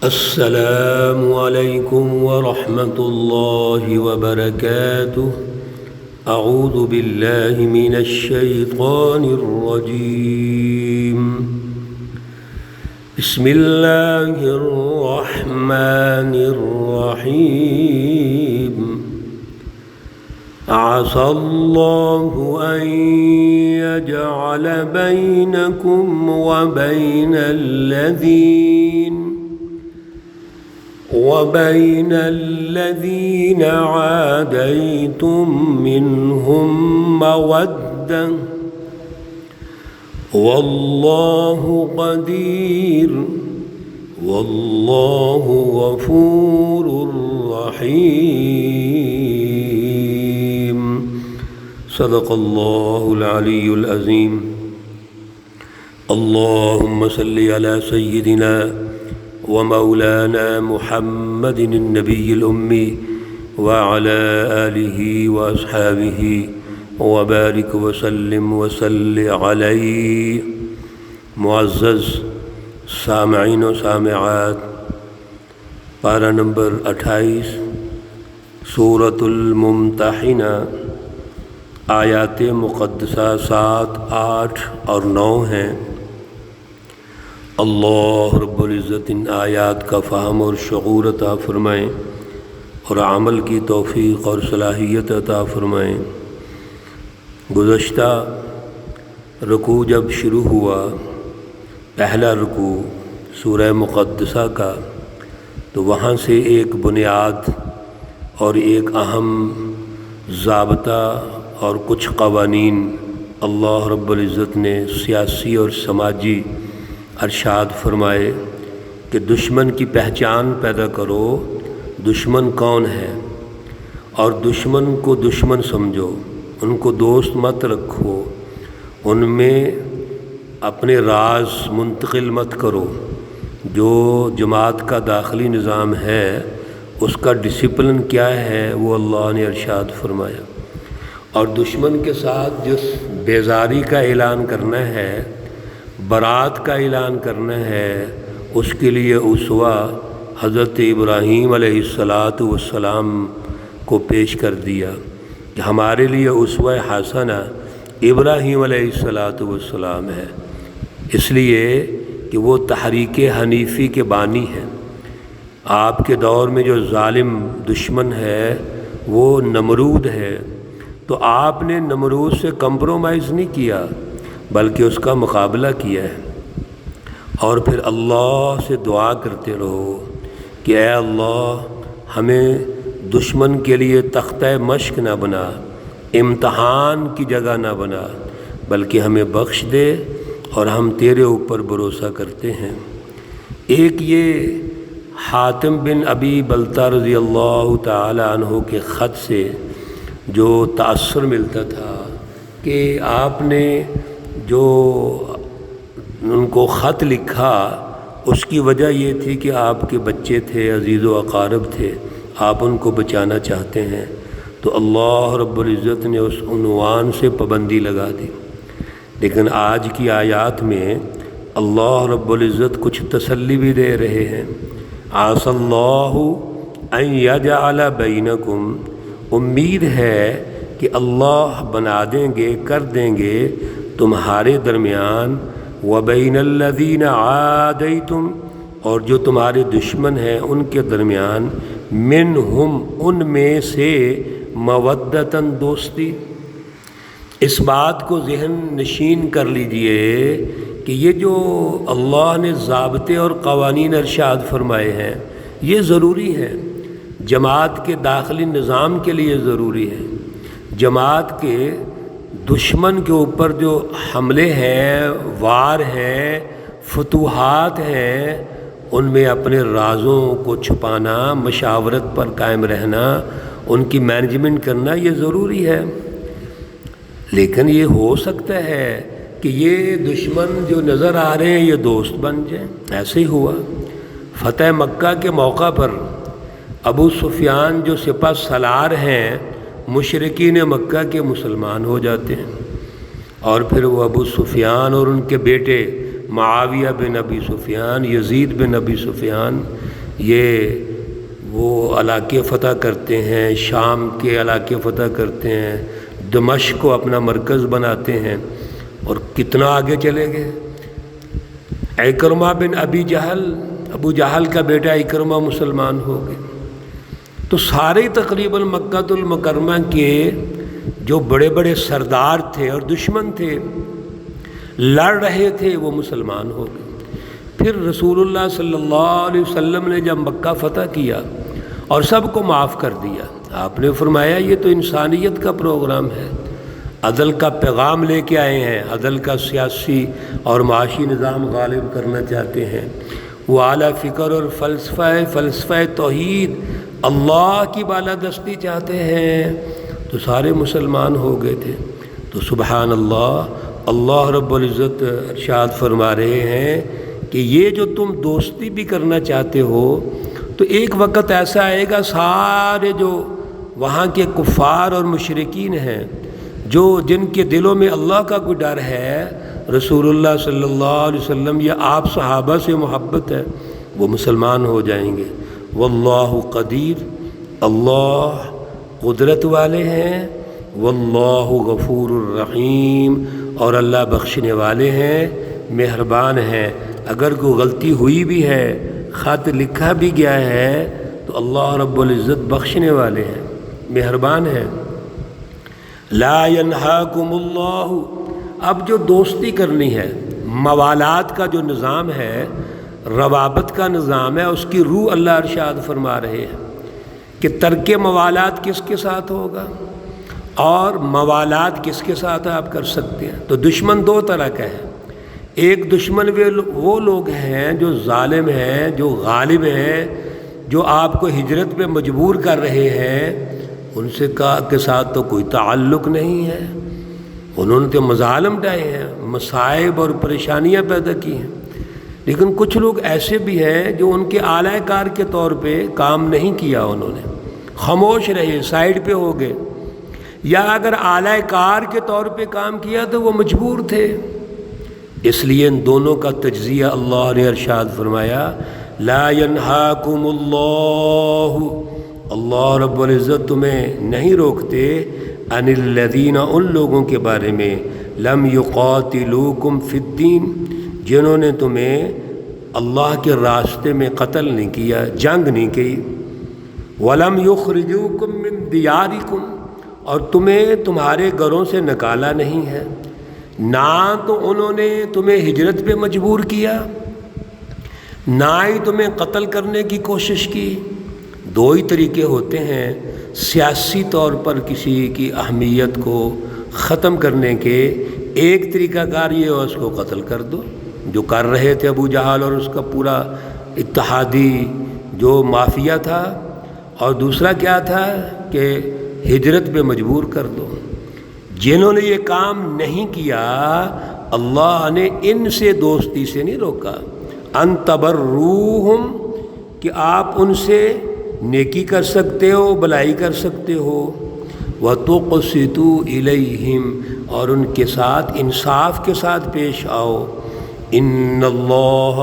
السلام علیکم ورحمۃ اللہ وبرکاتہ۔ اعوذ باللہ من الشیطان الرجیم۔ بسم اللہ الرحمن الرحیم۔ عسى الله أن يجعل بينكم وبين الذين عاديتم منهم مودة والله قدير والله غفور رحيم۔ صدق اللہ العلی العظیم۔ اللہم صل علی سیدنا ومولانا محمد النبی الأمی وعلى آلہ واصحابہ وبارک وسلم وصل علیہ۔ معزز سامعین و سامعات، پارہ نمبر 28 سورۃ الممتحنہ، آیات مقدسہ 7، 8 اور 9 ہیں۔ اللہ رب العزت ان آیات کا فہم اور شعور عطا فرمائیں اور عمل کی توفیق اور صلاحیت عطا فرمائیں۔ گزشتہ رکوع جب شروع ہوا، پہلا رکوع سورہ مقدسہ کا، تو وہاں سے ایک بنیاد اور ایک اہم ضابطہ اور کچھ قوانین اللہ رب العزت نے سیاسی اور سماجی ارشاد فرمائے کہ دشمن کی پہچان پیدا کرو، دشمن کون ہے، اور دشمن کو دشمن سمجھو، ان کو دوست مت رکھو، ان میں اپنے راز منتقل مت کرو۔ جو جماعت کا داخلی نظام ہے اس کا ڈسپلن کیا ہے وہ اللہ نے ارشاد فرمایا، اور دشمن کے ساتھ جس بیزاری کا اعلان کرنا ہے، برات کا اعلان کرنا ہے، اس کے لیے اسوہ حضرت ابراہیم علیہ السلام کو پیش کر دیا کہ ہمارے لیے اسوہ حسنہ ابراہیم علیہ السلام ہے، اس لیے کہ وہ تحریک حنیفی کے بانی ہیں۔ آپ کے دور میں جو ظالم دشمن ہے وہ نمرود ہے، تو آپ نے نمرود سے کمپرومائز نہیں کیا بلکہ اس کا مقابلہ کیا ہے، اور پھر اللہ سے دعا کرتے رہو کہ اے اللہ ہمیں دشمن کے لیے تختہ مشق نہ بنا، امتحان کی جگہ نہ بنا، بلکہ ہمیں بخش دے اور ہم تیرے اوپر بھروسہ کرتے ہیں۔ ایک یہ حاتم بن ابی بلتہ رضی اللہ تعالی عنہ کے خط سے جو تأثر ملتا تھا کہ آپ نے جو ان کو خط لکھا اس کی وجہ یہ تھی کہ آپ کے بچے تھے، عزیز و اقارب تھے، آپ ان کو بچانا چاہتے ہیں، تو اللہ رب العزت نے اس عنوان سے پابندی لگا دی۔ لیکن آج کی آیات میں اللہ رب العزت کچھ تسلی بھی دے رہے ہیں۔ عسى اللہ ان یجعل بینکم، امید ہے کہ اللہ بنا دیں گے، کر دیں گے تمہارے درمیان، وبین الذین عادیتم، اور جو تمہارے دشمن ہیں ان کے درمیان، منہم ان میں سے، مودتاً دوستی۔ اس بات کو ذہن نشین کر لیجئے کہ یہ جو اللہ نے ضابطے اور قوانین ارشاد فرمائے ہیں یہ ضروری ہے، جماعت کے داخلی نظام کے لیے ضروری ہے۔ جماعت کے دشمن کے اوپر جو حملے ہیں، وار ہیں، فتوحات ہیں، ان میں اپنے رازوں کو چھپانا، مشاورت پر قائم رہنا، ان کی مینجمنٹ کرنا یہ ضروری ہے۔ لیکن یہ ہو سکتا ہے کہ یہ دشمن جو نظر آ رہے ہیں یہ دوست بن جائیں۔ ایسے ہی ہوا فتح مکہ کے موقع پر ابو سفیان جو سپہ سالار ہیں، مشرکین مکہ کے مسلمان ہو جاتے ہیں، اور پھر وہ ابو سفیان اور ان کے بیٹے معاویہ بن ابی سفیان، یزید بن ابی سفیان، یہ وہ علاقے فتح کرتے ہیں، شام کے علاقے فتح کرتے ہیں، دمشق کو اپنا مرکز بناتے ہیں، اور کتنا آگے چلے گئے۔ اکرمہ بن ابو جہل کا بیٹا اکرمہ مسلمان ہو گئے۔ تو سارے تقریباً مکہ المکرمہ کے جو بڑے بڑے سردار تھے اور دشمن تھے، لڑ رہے تھے، وہ مسلمان ہو گئے۔ پھر رسول اللہ صلی اللہ علیہ وسلم نے جب مکہ فتح کیا اور سب کو معاف کر دیا، آپ نے فرمایا یہ تو انسانیت کا پروگرام ہے، عدل کا پیغام لے کے آئے ہیں، عدل کا سیاسی اور معاشی نظام غالب کرنا چاہتے ہیں، وہ اعلیٰ فکر اور فلسفہ توحید اللہ کی بالادستی چاہتے ہیں، تو سارے مسلمان ہو گئے تھے۔ تو سبحان اللہ رب العزت ارشاد فرما رہے ہیں کہ یہ جو تم دوستی بھی کرنا چاہتے ہو، تو ایک وقت ایسا آئے گا سارے جو وہاں کے کفار اور مشرکین ہیں، جن کے دلوں میں اللہ کا کوئی ڈر ہے، رسول اللہ صلی اللہ علیہ وسلم یا آپ صحابہ سے محبت ہے، وہ مسلمان ہو جائیں گے۔ واللہ قدیر، اللہ قدرت والے ہیں، واللہ غفور الرحیم، اور اللہ بخشنے والے ہیں، مہربان ہیں۔ اگر کوئی غلطی ہوئی بھی ہے، خط لکھا بھی گیا ہے، تو اللہ رب العزت بخشنے والے ہیں، مہربان ہیں۔ لا ینہاکم اللہ، اب جو دوستی کرنی ہے، موالات کا جو نظام ہے، روابط کا نظام ہے، اس کی روح اللہ ارشاد فرما رہے ہیں کہ ترک موالات کس کے ساتھ ہوگا اور موالات کس کے ساتھ آپ کر سکتے ہیں۔ تو دشمن دو طرح کا ہے، ایک دشمن وہ لوگ ہیں جو ظالم ہیں، جو غالب ہیں، جو آپ کو ہجرت پہ مجبور کر رہے ہیں، ان کے ساتھ تو کوئی تعلق نہیں ہے، انہوں نے تو مظالم ڈھائے ہیں، مصائب اور پریشانیاں پیدا کی ہیں۔ لیکن کچھ لوگ ایسے بھی ہیں جو ان کے اعلی کار کے طور پہ کام نہیں کیا، انہوں نے خاموش رہے، سائیڈ پہ ہو گئے، یا اگر اعلی کار کے طور پہ کام کیا تو وہ مجبور تھے۔ اس لیے ان دونوں کا تجزیہ اللہ نے ارشاد فرمایا، لا ینہاکم اللہ رب العزت تمہیں نہیں روکتے، ان الذین، ان لوگوں کے بارے میں، لم یقاتلوکم فی الدین، جنہوں نے تمہیں اللہ کے راستے میں قتل نہیں کیا، جنگ نہیں کی، ولم یخرجوکم من دیارکم، اور تمہیں تمہارے گھروں سے نکالا نہیں ہے، نہ تو انہوں نے تمہیں ہجرت پہ مجبور کیا، نہ ہی تمہیں قتل کرنے کی کوشش کی۔ دو ہی طریقے ہوتے ہیں سیاسی طور پر کسی کی اہمیت کو ختم کرنے کے، ایک طریقہ کار یہ ہو اس کو قتل کر دو، جو کر رہے تھے ابو جہل اور اس کا پورا اتحادی جو مافیا تھا، اور دوسرا کیا تھا کہ ہجرت پہ مجبور کر دو۔ جنہوں نے یہ کام نہیں کیا، اللہ نے ان سے دوستی سے نہیں روکا، ان تبروہم، کہ آپ ان سے نیکی کر سکتے ہو، بلائی کر سکتے ہو، وَتُقْسِطُوا إِلَيْهِمْ، اور ان کے ساتھ انصاف کے ساتھ پیش آؤ، ان اللہ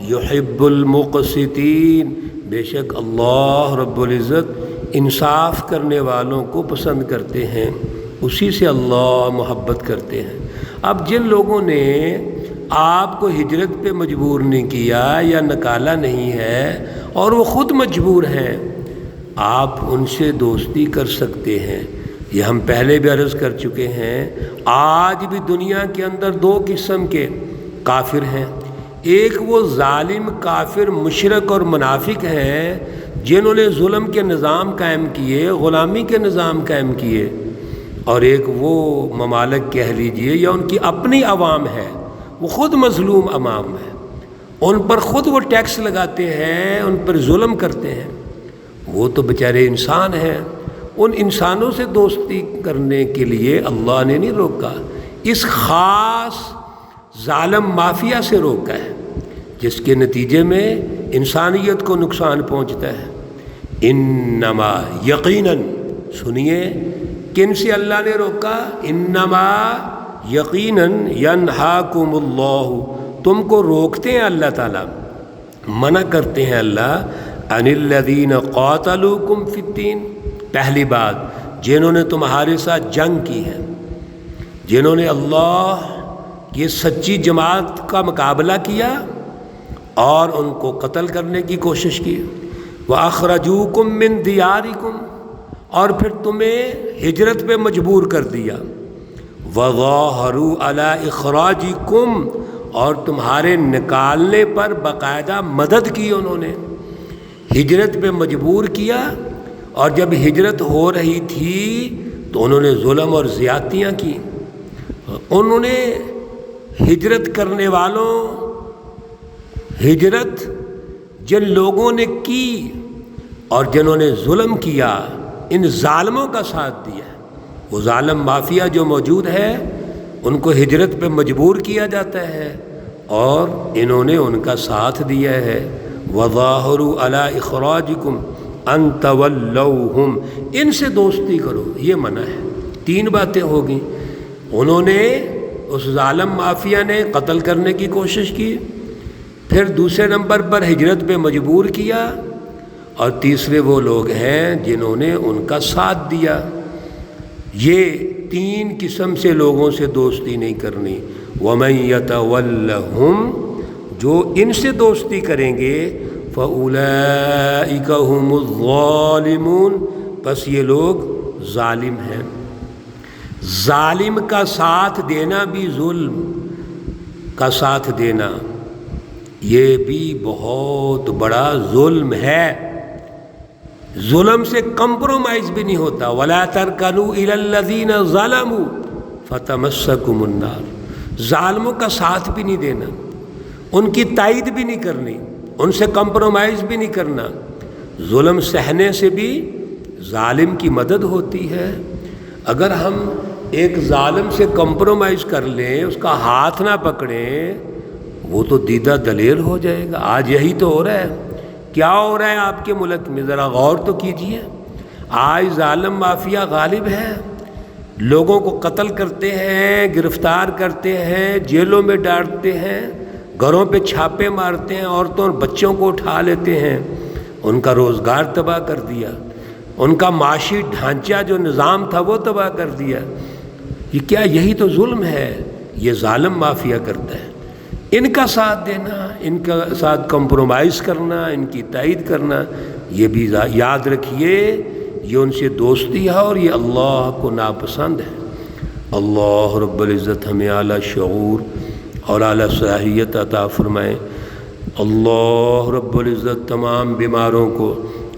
یحب المقسطین، بے شک اللہ رب العزت انصاف کرنے والوں کو پسند کرتے ہیں، اسی سے اللہ محبت کرتے ہیں۔ اب جن لوگوں نے آپ کو ہجرت پہ مجبور نہیں کیا یا نکالا نہیں ہے اور وہ خود مجبور ہیں، آپ ان سے دوستی کر سکتے ہیں۔ یہ ہم پہلے بھی عرض کر چکے ہیں، آج بھی دنیا کے اندر دو قسم کے کافر ہیں، ایک وہ ظالم کافر مشرک اور منافق ہیں جنہوں نے ظلم کے نظام قائم کیے، غلامی کے نظام قائم کیے، اور ایک وہ ممالک کہہ لیجئے یا ان کی اپنی عوام ہے، وہ خود مظلوم عوام ہے، ان پر خود وہ ٹیکس لگاتے ہیں، ان پر ظلم کرتے ہیں، وہ تو بیچارے انسان ہیں۔ ان انسانوں سے دوستی کرنے کے لیے اللہ نے نہیں روکا، اس خاص ظالم مافیا سے روکا ہے جس کے نتیجے میں انسانیت کو نقصان پہنچتا ہے۔ انما، یقیناً، سنیے کن سے اللہ نے روکا، انما یقیناً، ینہاکم اللہ، تم کو روکتے ہیں اللہ تعالیٰ، منع کرتے ہیں اللہ، عن الذین قاتلوکم فی الدین، پہلی بات جنہوں نے تمہارے ساتھ جنگ کی ہے، جنہوں نے اللہ کی سچی جماعت کا مقابلہ کیا اور ان کو قتل کرنے کی کوشش کی، وَأَخْرَجُوكُم مِّن دِيَارِكُمْ، اور پھر تمہیں ہجرت پہ مجبور کر دیا، وَظَاهَرُوا عَلَىٰ إِخْرَاجِكُمْ، اور تمہارے نکالنے پر باقاعدہ مدد کی، انہوں نے ہجرت پہ مجبور کیا، اور جب ہجرت ہو رہی تھی تو انہوں نے ظلم اور زیادتیاں کی۔ انہوں نے ہجرت کرنے والوں، ہجرت جن لوگوں نے کی اور جنہوں نے ظلم کیا، ان ظالموں کا ساتھ دیا۔ وہ ظالم مافیا جو موجود ہے ان کو ہجرت پہ مجبور کیا جاتا ہے اور انہوں نے ان کا ساتھ دیا ہے۔ وَظَاهَرُوا عَلَىٰ إِخْرَاجِكُمْ أَن تَوَلَّوْهُمْ، ان سے دوستی کرو، یہ منع ہے۔ تین باتیں ہوگی، انہوں نے اس ظالم مافیا نے قتل کرنے کی کوشش کی، پھر دوسرے نمبر پر ہجرت پہ مجبور کیا، اور تیسرے وہ لوگ ہیں جنہوں نے ان کا ساتھ دیا۔ یہ تین قسم سے لوگوں سے دوستی نہیں کرنی۔ وَمَن يَتَوَلَّهُمْ، جو ان سے دوستی کریں گے، فَأُولَئِكَ هُمُ الظَّالِمُونَ، بس یہ لوگ ظالم ہیں۔ ظالم کا ساتھ دینا بھی، ظلم کا ساتھ دینا یہ بھی بہت بڑا ظلم ہے۔ ظلم سے کمپرومائز بھی نہیں ہوتا۔ وَلَا تَرْكَنُوا إِلَى الَّذِينَ ظَلَمُوا فَتَمَسَّكُمُ النَّارُ، ظالموں کا ساتھ بھی نہیں دینا، ان کی تائید بھی نہیں کرنی، ان سے کمپرومائز بھی نہیں کرنا۔ ظلم سہنے سے بھی ظالم کی مدد ہوتی ہے۔ اگر ہم ایک ظالم سے کمپرومائز کر لیں، اس کا ہاتھ نہ پکڑیں، وہ تو دیدہ دلیر ہو جائے گا۔ آج یہی تو ہو رہا ہے۔ کیا ہو رہا ہے آپ کے ملک میں؟ ذرا غور تو کیجئے۔ آج ظالم مافیا غالب ہے، لوگوں کو قتل کرتے ہیں، گرفتار کرتے ہیں، جیلوں میں ڈالتے ہیں، گھروں پہ چھاپے مارتے ہیں، عورتوں اور بچوں کو اٹھا لیتے ہیں، ان کا روزگار تباہ کر دیا، ان کا معاشی ڈھانچہ جو نظام تھا وہ تباہ کر دیا۔ یہ کیا؟ یہی تو ظلم ہے، یہ ظالم مافیا کرتا ہے۔ ان کا ساتھ دینا، ان کا ساتھ کمپرومائز کرنا، ان کی تائید کرنا، یہ بھی یاد رکھیے یہ ان سے دوستی ہے اور یہ اللہ کو ناپسند ہے۔ اللہ رب العزت ہمیں اعلیٰ شعور اور اعلیٰ صلاحیت عطا فرمائے۔ اللہ رب العزت تمام بیماروں کو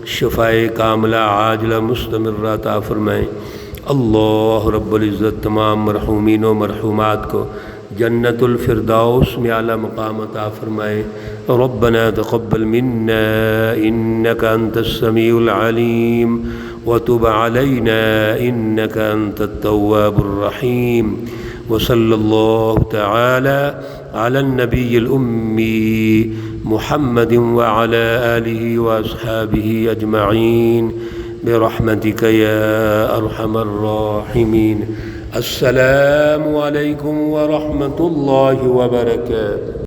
شفائے کاملہ عاجلہ مستمرہ عطا فرمائے۔ اللہ رب العزت تمام مرحومین و مرحومات کو جنت الفردوس میں اعلیٰ مقام عطا فرمائے۔ ربنا تقبل منا انك انت السميع العليم وتب علينا انك انت التواب الرحيم، وصلى الله تعالى على النبي الأمي محمد وعلى آله وأصحابه أجمعين برحمتك يا أرحم الراحمين۔ السلام علیکم ورحمۃ اللہ وبرکاتہ۔